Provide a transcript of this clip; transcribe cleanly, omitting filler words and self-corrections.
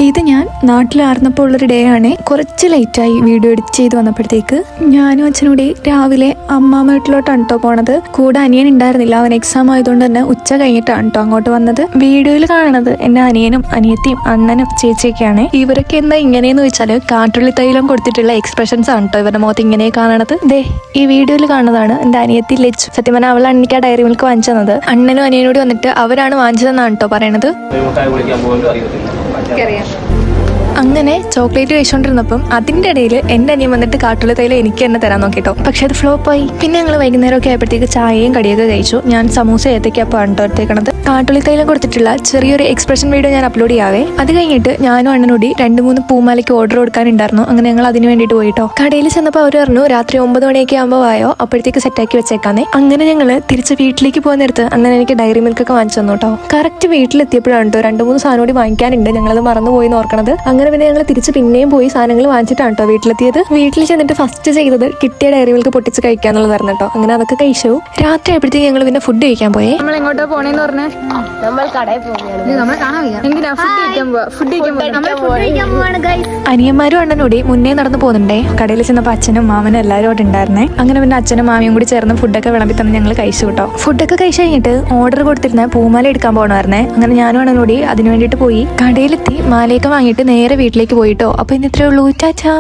ഇത് ഞാൻ നാട്ടിലാർന്നപ്പോൾ ഉള്ളൊരു ഡേ ആണ്. കുറച്ച് ലൈറ്റായി വീഡിയോ എഡിറ്റ് ചെയ്ത് വന്നപ്പോഴത്തേക്ക്. ഞാനും അച്ഛനൂടി രാവിലെ അമ്മാമ്മ വീട്ടിലോട്ടാണ് കേട്ടോ പോണത്. കൂടെ അനിയൻ ഉണ്ടായിരുന്നില്ല, അവൻ എക്സാം ആയതുകൊണ്ട് തന്നെ ഉച്ച കഴിഞ്ഞിട്ടാണ് കേട്ടോ അങ്ങോട്ട് വന്നത്. വീഡിയോയിൽ കാണുന്നത് എന്റെ അനിയനും അനിയത്തിയും അണ്ണനും ചേച്ചിയൊക്കെയാണ്. ഇവരൊക്കെ എന്താ ഇങ്ങനെയെന്ന് വെച്ചാൽ കാട്ടുള്ളി തൈലം കൊടുത്തിട്ടുള്ള എക്സ്പ്രഷൻസ് ആണ് കേട്ടോ ഇവരുടെ മുഖത്ത് ഇങ്ങനെ കാണണത്. ദേ ഈ വീഡിയോയിൽ കാണുന്നതാണ് എന്റെ അനിയത്തി ലച്ചു. സത്യം പറഞ്ഞാൽ അവളാണ് എനിക്ക് ആ ഡയറി മിൽക്ക് വാങ്ങിച്ചു തന്നത്. അണ്ണനും അനിയനോട് വന്നിട്ട് അവരാണ് വാങ്ങിച്ചതെന്നാണ് കേട്ടോ പറയണത്. അങ്ങനെ ചോക്ലേറ്റ് കഴിച്ചോണ്ടിരുന്നപ്പം അതിന്റെ ഇടയിൽ എന്റെ അനിയൻ വന്നിട്ട് കാട്ടുള്ളി തൈലം എനിക്ക് തന്നെ തരാൻ നോക്കിട്ടോ. പക്ഷെ അത് ഫ്ലോപ്പായി. പിന്നെ ഞങ്ങൾ വൈകുന്നേരമൊക്കെ ആയപ്പോഴത്തേക്ക് ചായയും കടിയൊക്കെ കഴിച്ചു. ഞാൻ സമൂസ ഏത്തയ്ക്കപ്പാണ് എടുത്തേക്കണത്. കാട്ടുള്ളി തൈലം കൊടുത്തിട്ടുള്ള ചെറിയൊരു എക്സ്പ്രഷൻ വീഡിയോ ഞാൻ അപ്ലോഡ് ചെയ്യാവേ. അത് കഴിഞ്ഞിട്ട് ഞാനും അണ്ണനോടി 2-3 പൂമാലയ്ക്ക് ഓർഡർ കൊടുക്കാനുണ്ടായിരുന്നു. അങ്ങനെ ഞങ്ങൾ അതിന് വേണ്ടിയിട്ട് പോയിട്ടോ. കടയിൽ ചെന്നപ്പോൾ അവർ പറഞ്ഞു രാത്രി 9 മണിയൊക്കെ ആകുമ്പോൾ ആയോ, അപ്പോഴത്തേക്ക് സെറ്റാക്കി വെച്ചേക്കാന്നേ. അങ്ങനെ ഞങ്ങൾ തിരിച്ച് വീട്ടിലേക്ക് പോകാൻ നേരത്ത് അണ്ണൻ എനിക്ക് ഡയറി മിൽക്ക് ഒക്കെ വാങ്ങിച്ചു തന്നു കേട്ടോ. കറക്റ്റ് വീട്ടിലെത്തിയപ്പോഴാണ് കേട്ടോ 2-3 സാധനം കൂടി വാങ്ങിക്കാനുണ്ട്, ഞങ്ങളത് മറന്നുപോയി ഓർക്കണത്. അങ്ങനെ പിന്നെ ഞങ്ങൾ തിരിച്ച് പിന്നെയും പോയി സാധനങ്ങൾ വാങ്ങിച്ചിട്ടാണ് കേട്ടോ വീട്ടിലെത്തിയത്. വീട്ടിൽ ചെന്നിട്ട് ഫസ്റ്റ് ചെയ്തത് കിട്ടിയ ഡയറി മിൽക്ക് പൊട്ടിച്ച് കഴിക്കാന്നുള്ളതായിരുന്നു കേട്ടോ. അങ്ങനെ അതൊക്കെ കഴിച്ചു. രാത്രി ആയപ്പോഴത്തേക്ക് ഞങ്ങൾ പിന്നെ ഫുഡ് കഴിക്കാൻ പോയേ. നമ്മൾ എങ്ങോട്ടാ പോണേന്ന് പറഞ്ഞേ? നമ്മൾ കടയിൽ അനിയന്മാരും അണ്ണനോടി മുന്നേ നടന്നു പോകുന്നുണ്ടേ. കടയിൽ ചെന്നപ്പോൾ അച്ഛനും മാമനും എല്ലാവരും അവിടെ ഉണ്ടായിരുന്നേ. അങ്ങനെ പിന്നെ അച്ഛനും മാമിയും കൂടി ചേർന്ന് ഫുഡൊക്കെ വിളമ്പി തന്നെ ഞങ്ങൾ കഴിച്ചു കേട്ടോ. ഫുഡൊക്കെ കഴിച്ചു കഴിഞ്ഞിട്ട് ഓർഡർ കൊടുത്തിരുന്ന പൂമാല എടുക്കാൻ പോകണമായിരുന്നേ. അങ്ങനെ ഞാനും അണ്ണനോടി അതിന് വേണ്ടിയിട്ട് പോയി. കടയിലെത്തി മാലയൊക്കെ വാങ്ങിയിട്ട് നേരെ വീട്ടിലേക്ക് പോയിട്ടോ. അപ്പൊ ഇന്ന് ഇത്രേ ഉള്ളൂ. ടാറ്റാ.